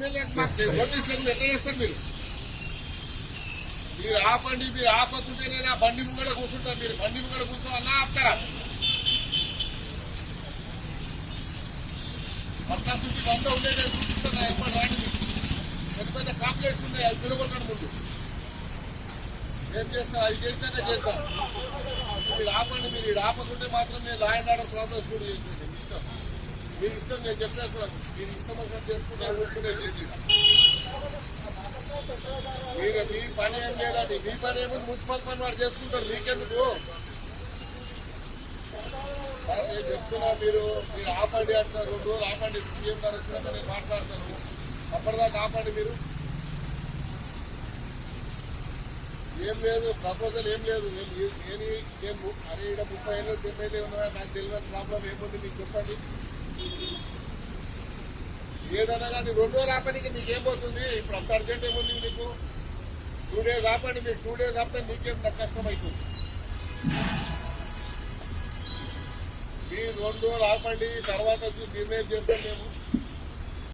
ఎట్లా చేస్తారు మీరు ఆపండి. మీరు ఆపకుంటే నేను ఆ బండి ముంగడ కూర్చుంటాను. మీరు బండి ముంగడ కూర్చోవాలన్నా ఆపుతారా? పట్టాసుకి బంద ఉండేది చూపిస్తున్నా. ఎప్పుడు రాండి. పెద్ద పెద్ద కాంప్లెక్స్ ఉన్నాయి. అవి పిలవకండి ముందు. ఏం చేస్తాను అది చేసినాక చేస్తాను. మీరు ఆపండి. మీరు ఇది ఆపకుంటే మాత్రం నేను law and order problem shoot చేసేది. ఇష్టం మీ ఇష్టం. నేను చెప్పేస్తున్నాను. మీరు ఇష్టం వచ్చినట్టు చేసుకుంటే ఊరుకునే చేసి మీ పని ఏం లేదండి. మీ పని ఏమో మున్సిపల్ పని వాడు చేసుకుంటారు. మీకెందుకు నేను చెప్తున్నా. మీరు ఆపండి అంటున్నారు. 2 రోజులు ఆపండి. సీఎం గారు వచ్చినాక నేను మాట్లాడతాను. అప్పటిదాకా ఆపండి. మీరు ఏం లేదు, ప్రపోజల్ ఏం లేదు. నేను అరే ఇక్కడ 30 ఏళ్ళు చెన్నైలో ఉన్నా. నాకు తెలియని ప్రాబ్లం ఏముంది మీకు చెప్పండి. ఏదన్నా కానీ 2 రోజులు ఆపడానికి మీకేం పోతుంది? ఇప్పుడు అంత అర్జెంట్ ఏముంది మీకు? 2 డేస్ ఆపండి. మీకు 2 డేస్ ఆపితే మీకేం కష్టం అవుతుంది. మీరు 2 రోజులు ఆపండి. తర్వాత నిర్ణయం చేస్తాం మేము.